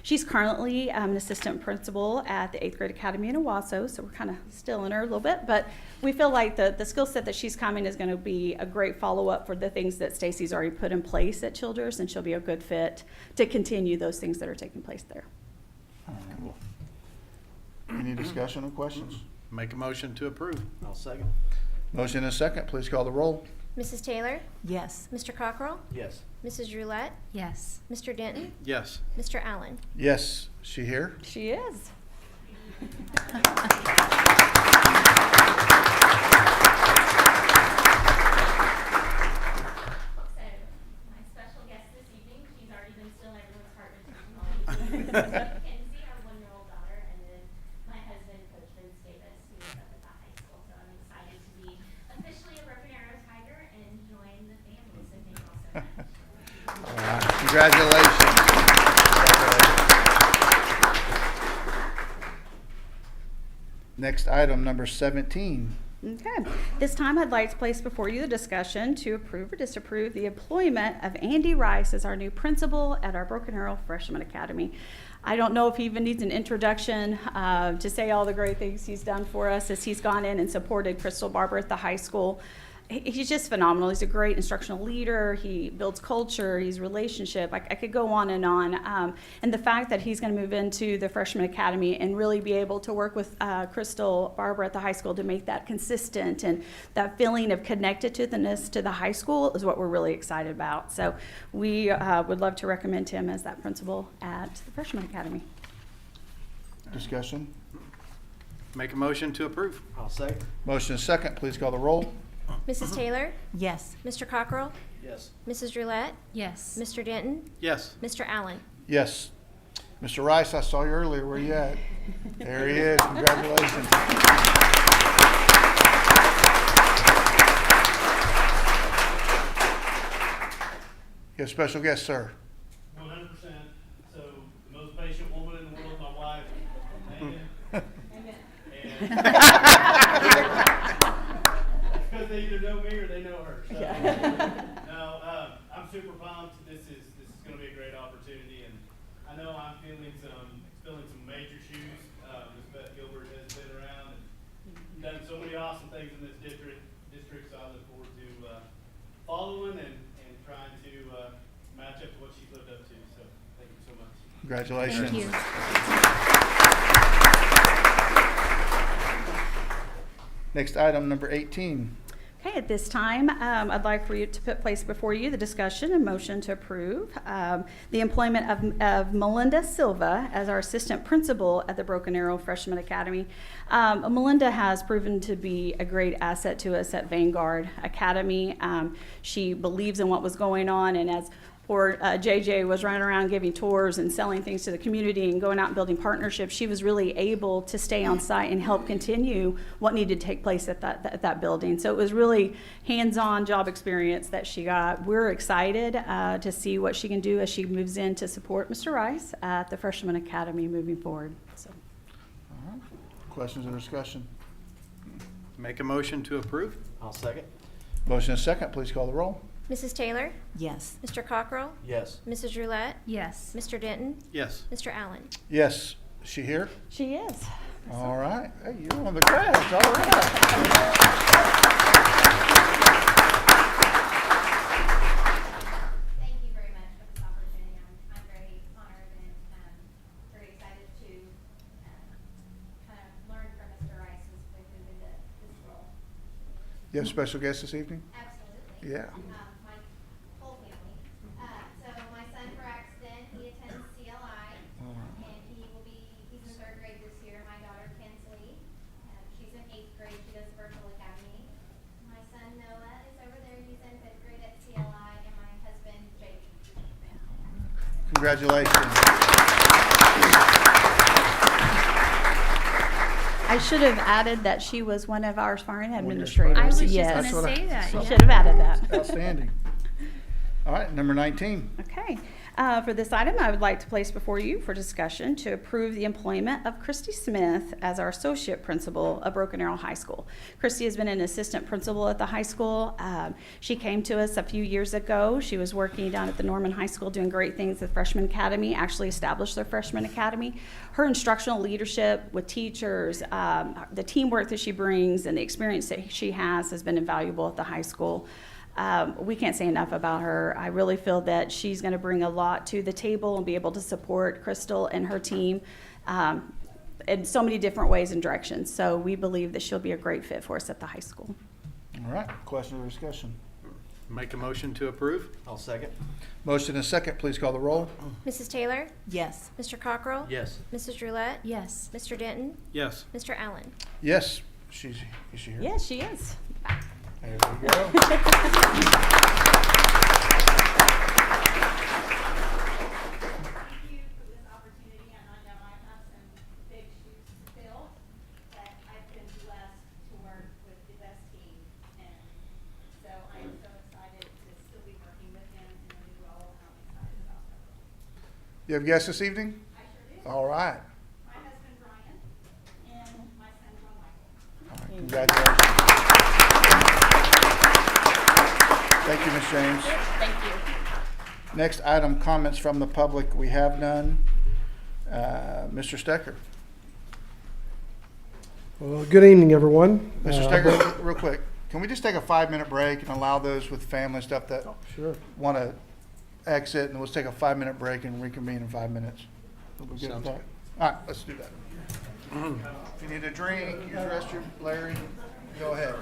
She's currently an assistant principal at the 8th grade academy in Owasso, so we're kind of still in her a little bit, but we feel like the skill set that she's coming is going to be a great follow-up for the things that Stacy's already put in place at Childers, and she'll be a good fit to continue those things that are taking place there. Cool. Any discussion or questions? Make a motion to approve. I'll second. Motion and second. Please call the roll. Mrs. Taylor? Yes. Mr. Cockrell? Yes. Mrs. Roulette? Yes. Mr. Denton? Yes. Mr. Allen? Yes. She here? She is. My special guest this evening, she's already been stealing everyone's heart with technology. Kenzie, our 1-year-old daughter, and then my husband, Coach Vince Davis, who is up at the high school. So I'm excited to be officially a Broken Arrow Tiger and join the family. So thank you all so much. All right. Congratulations. Next item, number 17. Okay. This time, I'd like to place before you the discussion to approve or disapprove the employment of Andy Rice as our new principal at our Broken Arrow Freshman Academy. I don't know if he even needs an introduction to say all the great things he's done for us as he's gone in and supported Crystal Barber at the high school. He's just phenomenal. He's a great instructional leader. He builds culture. He's relationship. I could go on. And the fact that he's going to move into the freshman academy and really be able to work with Crystal Barber at the high school to make that consistent and that feeling of connectedness to the high school is what we're really excited about. So we would love to recommend him as that principal at the freshman academy. Discussion. Make a motion to approve. I'll second. Motion and second. Please call the roll. Mrs. Taylor? Yes. Mr. Cockrell? Yes. Mrs. Roulette? Yes. Mr. Denton? Yes. Mr. Allen? Yes. Mr. Rice, I saw you earlier. Where you at? There he is. Congratulations. You have a special guest, sir. 100%. So, the most patient woman in the world, my wife. Amen. Because they either know me or they know her. So, no, I'm super pumped. This is going to be a great opportunity, and I know I'm filling some major shoes. Ms. Beth Gilbert has been around and done so many awesome things in this district. So I look forward to following and trying to match up to what she's lived up to. So thank you so much. Congratulations. Thank you. Next item, number 18. Okay, at this time, I'd like for you to place before you the discussion and motion to approve the employment of Melinda Silva as our assistant principal at the Broken Arrow Freshman Academy. Melinda has proven to be a great asset to us at Vanguard Academy. She believes in what was going on, and as poor JJ was running around giving tours and selling things to the community and going out and building partnerships, she was really able to stay on site and help continue what needed to take place at that building. So it was really hands-on job experience that she got. We're excited to see what she can do as she moves in to support Mr. Rice at the Freshman Academy moving forward. So. All right. Questions or discussion? Make a motion to approve? I'll second. Motion and second. Please call the roll. Mrs. Taylor? Yes. Mr. Cockrell? Yes. Mrs. Roulette? Yes. Mr. Denton? Yes. Mr. Allen? Yes. Is she here? She is. All right. Hey, you're on the grass. All right. Thank you very much for this opportunity. I'm very honored and very excited to kind of learn from Mr. Rice as we move into this role. You have a special guest this evening? Absolutely. Yeah. My whole family. So my son Braxton, he attends CLI, and he's in third grade this year. My daughter Kinsley, she's in eighth grade. She does virtual academy. My son Noah is over there. He's in fifth grade at CLI, and my husband JB. Congratulations. I should have added that she was one of our sparring administrators. I was just Yes. going to say that. I yeah. should have added that. Outstanding. All right, number 19. Okay. For this item, I would like to place before you for discussion to approve the employment of Christy Smith as our associate principal of Broken Arrow High School. Christy has been an assistant principal at the high school. She came to us a few years ago. She was working down at the Norman High School doing great things at Freshman Academy, actually established their Freshman Academy. Her instructional leadership with teachers, the teamwork that she brings, and the experience that she has been invaluable at the high school. We can't say enough about her. I really feel that she's going to bring a lot to the table and be able to support Crystal and her team in so many different ways and directions. So we believe that she'll be a great fit for us at the high school. All right, question or discussion? Make a motion to approve? I'll second. Motion and second. Please call the roll. Mrs. Taylor? Yes. Mr. Cockrell? Yes. Mrs. Roulette? Yes. Mr. Denton? Yes. Mr. Allen? Yes. Is she here? Yes, she is. There we go. Thank you for this opportunity, and I know I have some big shoes to fill, but I've been blessed to work with the best team, and so I am so excited to still be working with him in the new role, and I'm excited about that role. You have guests this evening? I sure do. All right. My husband Brian and my son John Michael. All right. Congratulations. Thank you, Ms. James. Thank you. Next item, comments from the public. We have none. Mr. Stecker. Well, good evening, everyone. Mr. Stecker, real quick, can we just take a 5-minute break and allow those with family and stuff that Sure. want to exit, and let's take a 5-minute break and reconvene in 5 minutes. We'll be good with Sounds that. All right, let's do that. If you need a drink, use the restroom, Larry, go ahead.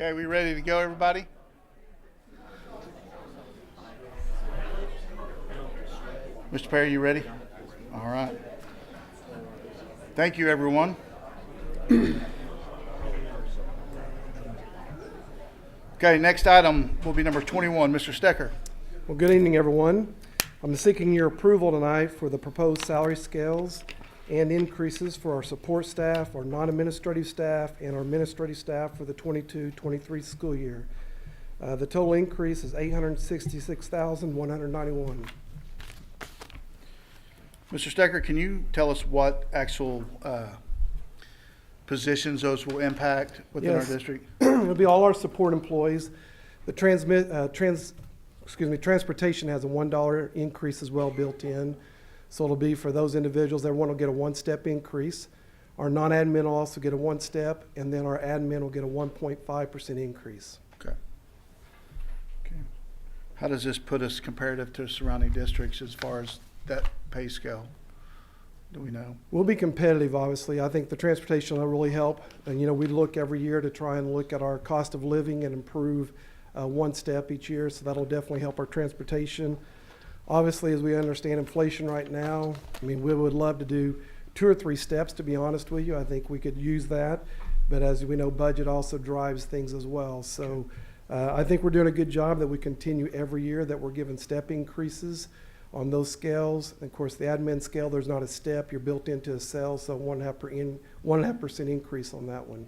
Okay, we ready to go, everybody? Mr. Perry, you ready? All right. Thank you, everyone. Okay, next item will be number 21. Mr. Stecker. Well, good evening, everyone. I'm seeking your approval tonight for the proposed salary scales and increases for our support staff, our non-administrative staff, and our administrative staff for the 22-23 school year. The total increase is $866,191. Mr. Stecker, can you tell us what actual positions those will impact within our district? It'll be all our support employees. The transportation has a $1 increase as well built in. So it'll be for those individuals, everyone will get a one-step increase. Our non-admin will also get a one-step, and then our admin will get a 1.5% increase. Okay. How does this put us comparative to surrounding districts as far as that pay scale? Do we know? We'll be competitive, obviously. I think the transportation will really help. And, we look every year to try and look at our cost of living and improve one step each year. So that'll definitely help our transportation. Obviously, as we understand inflation right now, we would love to do 2 or 3 steps, to be honest with you. I think we could use that. But as we know, budget also drives things as well. So I think we're doing a good job that we continue every year that we're giving step increases on those scales. And of course, the admin scale, there's not a step. You're built into a cell, so 1.5% increase on that one.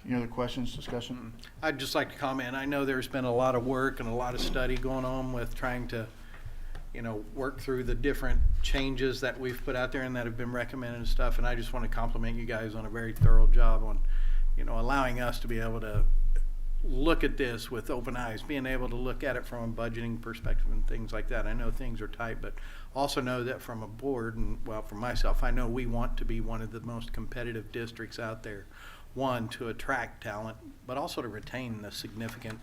Any other questions, discussion? I'd just like to comment. I know there's been a lot of work and a lot of study going on with trying to, work through the different changes that we've put out there and that have been recommended and stuff. And I just want to compliment you guys on a very thorough job on, allowing us to be able to look at this with open eyes, being able to look at it from a budgeting perspective and things like that. I know things are tight, but also know that from a board and, well, for myself, I know we want to be one of the most competitive districts out there. One, to attract talent, but also to retain the significant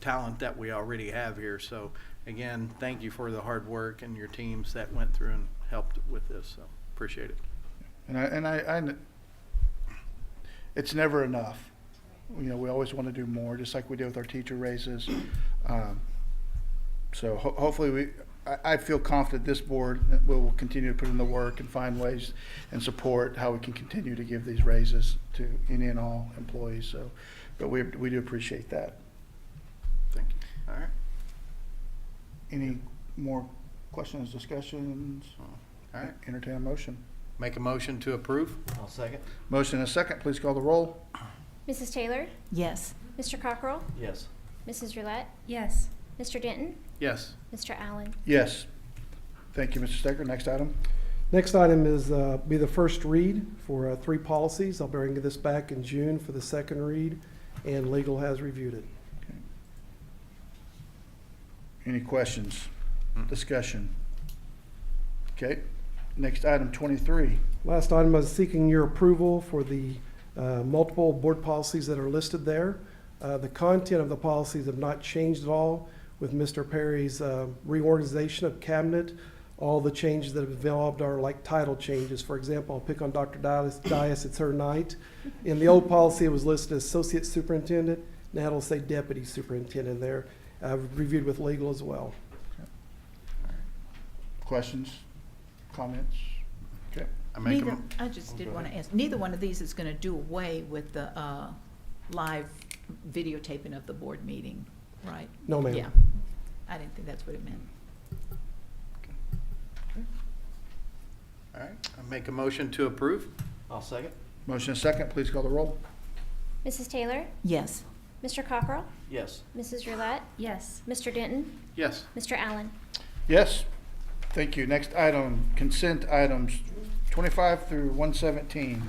talent that we already have here. So again, thank you for the hard work and your teams that went through and helped with this. So appreciate it. And I it's never enough. We always want to do more, just like we did with our teacher raises. So hopefully I feel confident this board will continue to put in the work and find ways and support how we can continue to give these raises to any and all employees. So, but we do appreciate that. Thank you. All right. Any more questions, discussions? All right. Entertain a motion. Make a motion to approve. I'll second. Motion and a second. Please call the roll. Mrs. Taylor? Yes. Mr. Cockrell? Yes. Mrs. Roulette? Yes. Mr. Denton? Yes. Mr. Allen? Yes. Thank you, Mr. Stecker. Next item. Next item is be the first read for 3 policies. I'll bring this back in June for the second read, and legal has reviewed it. Okay. Any questions? Discussion? Okay. Next item, 23. Last item is seeking your approval for the multiple board policies that are listed there. The content of the policies have not changed at all with Mr. Perry's reorganization of cabinet. All the changes that have involved are like title changes. For example, I'll pick on Dr. Dias, it's her night. In the old policy, it was listed as associate superintendent. Now it'll say deputy superintendent there. I've reviewed with legal as well. Okay. Questions? Comments? Okay. I just did want to ask, neither one of these is going to do away with the live videotaping of the board meeting, right? No, ma'am. Yeah, I didn't think that's what it meant. All right. I make a motion to approve. I'll second. Motion and second. Please call the roll. Mrs. Taylor? Yes. Mr. Cockrell? Yes. Mrs. Roulette? Yes. Mr. Denton? Yes. Mr. Allen? Yes. Thank you. Next item, consent items 25 through 117.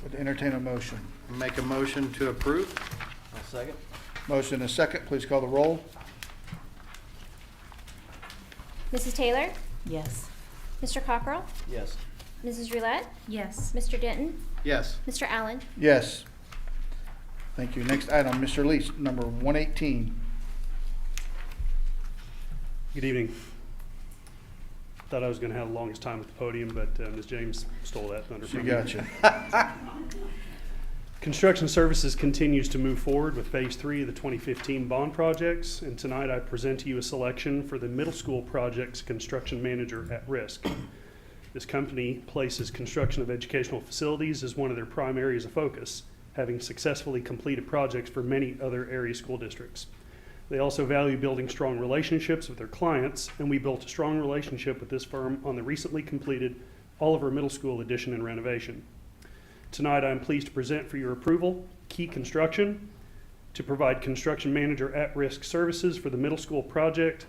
Would entertain a motion. Make a motion to approve. I'll second. Motion and second. Please call the roll. Mrs. Taylor? Yes. Mr. Cockrell? Yes. Mrs. Roulette? Yes. Mr. Denton? Yes. Mr. Allen? Yes. Thank you. Next item, Mr. Leach, number 118. Good evening. Thought I was going to have the longest time at the podium, but Ms. James stole that thunder She from me. got you. Construction Services continues to move forward with Phase 3 of the 2015 bond projects, and tonight I present to you a selection for the middle school project's construction manager at risk. This company places construction of educational facilities as one of their prime areas of focus, having successfully completed projects for many other area school districts. They also value building strong relationships with their clients, and we built a strong relationship with this firm on the recently completed Oliver Middle School addition and renovation. Tonight, I am pleased to present for your approval Key Construction to provide construction manager at-risk services for the middle school project,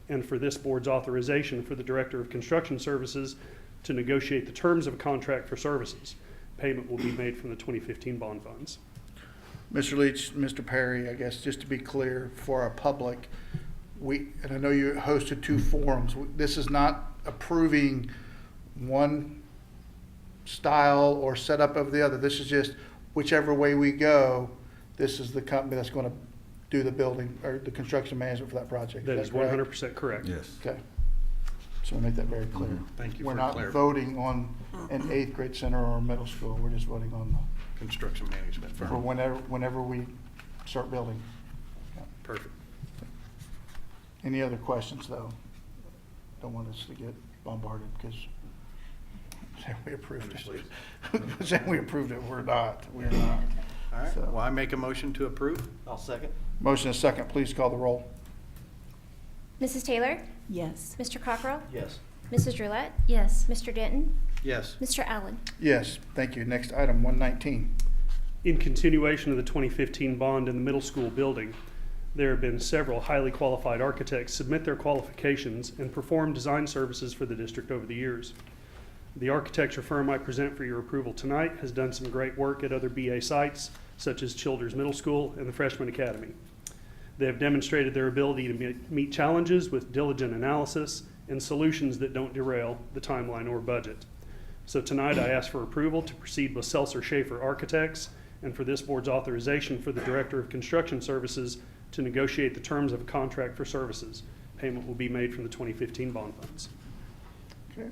and for this board's authorization for the Director of Construction Services to negotiate the terms of a contract for services. Payment will be made from the 2015 bond funds. Mr. Leach, Mr. Perry, I guess just to be clear for our public, and I know you hosted 2 forums, this is not approving one style or setup of the other. This is just whichever way we go, this is the company that's going to do the building or the construction management for that project. That is 100% correct. Yes. Okay. So we'll make that very clear. Thank you We're for not clarifying. voting on an 8th grade center or a middle school. We're just voting on Construction management for firm. whenever we start building. Perfect. Any other questions, though? Don't want us to get bombarded because saying we approved it. Saying we approved it, we're not. We're not. All right, So- well, I make a motion to approve. I'll second. Motion is second. Please call the roll. Mrs. Taylor? Yes. Mr. Cockrell? Yes. Mrs. Roulette? Yes. Mr. Denton? Yes. Mr. Allen? Yes, thank you. Next item, 119. In continuation of the 2015 bond in the middle school building, there have been several highly qualified architects submit their qualifications and perform design services for the district over the years. The architecture firm I present for your approval tonight has done some great work at other BA sites, such as Childers Middle School and the Freshman Academy. They have demonstrated their ability to meet challenges with diligent analysis and solutions that don't derail the timeline or budget. So tonight I ask for approval to proceed with Seltzer Schaefer Architects and for this board's authorization for the Director of Construction Services to negotiate the terms of a contract for services. Payment will be made from the 2015 bond funds. Okay.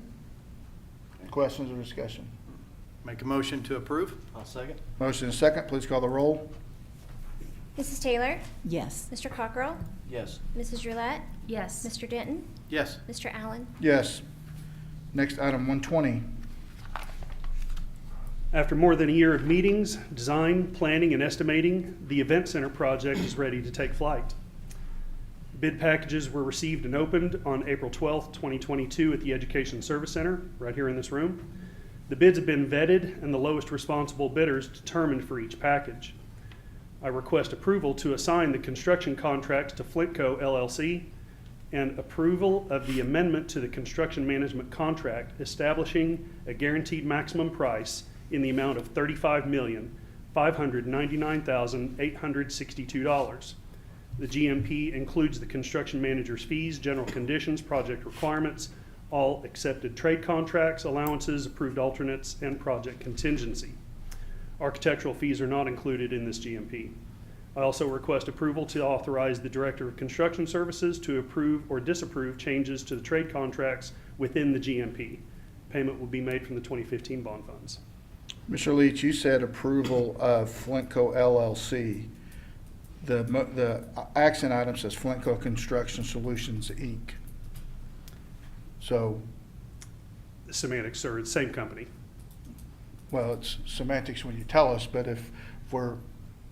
Questions or discussion? Make a motion to approve. I'll second. Motion is second. Please call the roll. Mrs. Taylor? Yes. Mr. Cockrell? Yes. Mrs. Roulette? Yes. Mr. Denton? Yes. Mr. Allen? Yes. Next item, 120. After more than a year of meetings, design, planning, and estimating, the Event Center project is ready to take flight. Bid packages were received and opened on April 12th, 2022 at the Education Service Center, right here in this room. The bids have been vetted and the lowest responsible bidders determined for each package. I request approval to assign the construction contracts to Flintco LLC and approval of the amendment to the construction management contract establishing a guaranteed maximum price in the amount of $35,599,862. The GMP includes the construction manager's fees, general conditions, project requirements, all accepted trade contracts, allowances, approved alternates, and project contingency. Architectural fees are not included in this GMP. I also request approval to authorize the Director of Construction Services to approve or disapprove changes to the trade contracts within the GMP. Payment will be made from the 2015 bond funds. Mr. Leach, you said approval of Flintco LLC. The action item says Flintco Construction Solutions, Inc. So, Semantics, sir, it's the same company. well, it's semantics when you tell us, but if we're,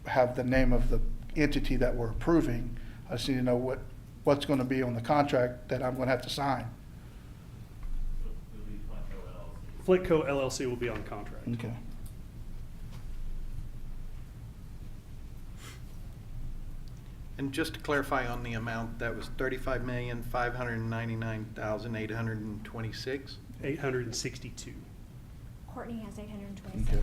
have the name of the entity that we're approving, I just need to know what's going to be on the contract that I'm going to have to sign. Flintco LLC will be on contract. Okay. And just to clarify on the amount, that was $35,599,826. 862. Courtney has 826. Okay.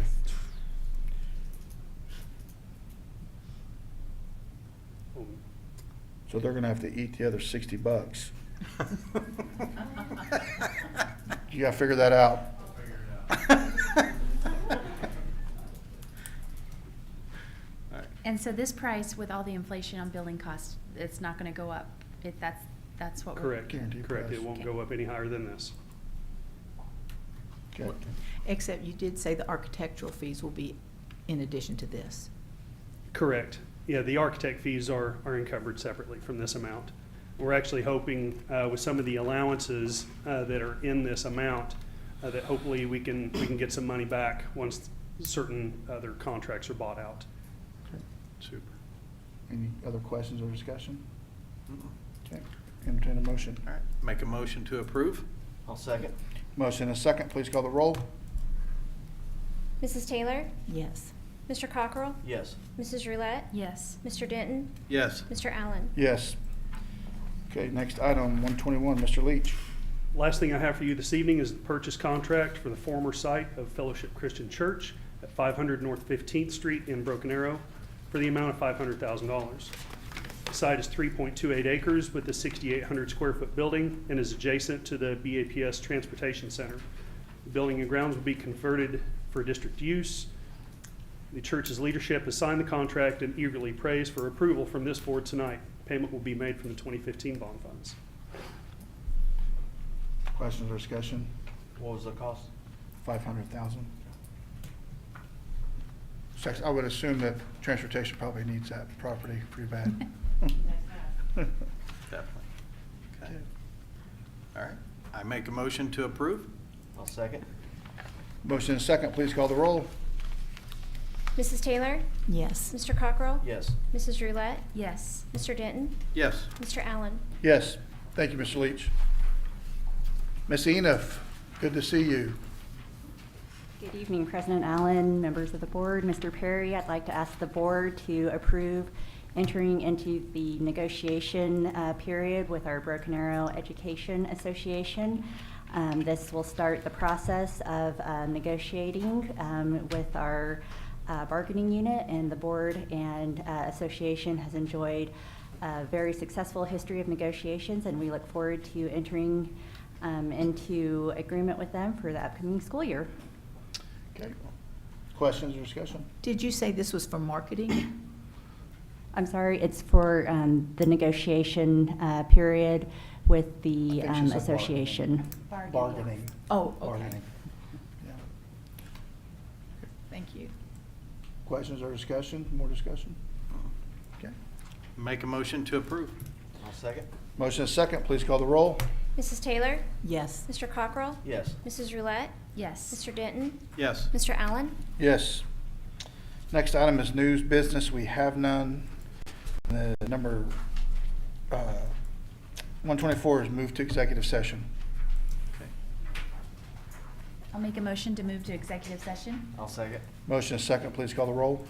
So they're going to have to eat the other $60. You got to figure that out. And so this price, with all the inflation on building costs, it's not gonna go up. That's That's what we're. Correct, Guaranteed correct. price. It won't go up any higher than this. Okay. Except you did say the architectural fees will be in addition to this. Correct. Yeah, the architect fees are encumbered separately from this amount. We're actually hoping with some of the allowances that are in this amount that hopefully we can get some money back once certain other contracts are bought out. Super. Any other questions or discussion? Okay, entertain a motion. All right, make a motion to approve. I'll second. Motion and a second, please call the roll. Mrs. Taylor? Yes. Mr. Cockrell? Yes. Mrs. Roulette? Yes. Mr. Denton? Yes. Mr. Allen? Yes. Okay, next item, 121, Mr. Leach. Last thing I have for you this evening is the purchase contract for the former site of Fellowship Christian Church at 500 North 15th Street in Broken Arrow for the amount of $500,000. The site is 3.28 acres with a 6,800 square foot building and is adjacent to the BAPS Transportation Center. The building and grounds will be converted for district use. The church's leadership has signed the contract and eagerly prays for approval from this board tonight. Payment will be made from the 2015 bond funds. Questions or discussion? What was the cost? 500,000. I would assume that transportation probably needs that property pretty bad. Definitely. Okay. All right, I make a motion to approve. I'll second. Motion and a second, please call the roll. Mrs. Taylor? Yes. Mr. Cockrell? Yes. Mrs. Roulette? Yes. Mr. Denton? Yes. Mr. Allen? Yes, thank you, Mr. Leach. Ms. Enoff, good to see you. Good evening, President Allen, members of the board. Mr. Perry, I'd like to ask the board to approve entering into the negotiation period with our Broken Arrow Education Association. This will start the process of negotiating with our bargaining unit, and the board and association has enjoyed a very successful history of negotiations, and we look forward to entering into agreement with them for the upcoming school year. Okay. Questions or discussion? Did you say this was for marketing? I'm sorry, it's for the negotiation period with the I think she said association. Bargaining. Oh, okay. Bargaining. Yeah. Thank you. Questions or discussion? More discussion? Okay. Make a motion to approve. I'll second. Motion and a second, please call the roll. Mrs. Taylor? Yes. Mr. Cockrell? Yes. Mrs. Roulette? Yes. Mr. Denton? Yes. Mr. Allen? Yes. Next item is news business. We have none. The number 124 is moved to executive session. I'll make a motion to move to executive session. I'll second. Motion and a second, please call the roll.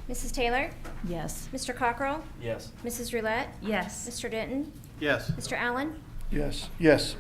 Mrs. Taylor? Yes. Mr. Cockrell? Yes. Mrs. Roulette? Yes. Mr. Denton? Yes. Mr. Allen? Yes. Yes.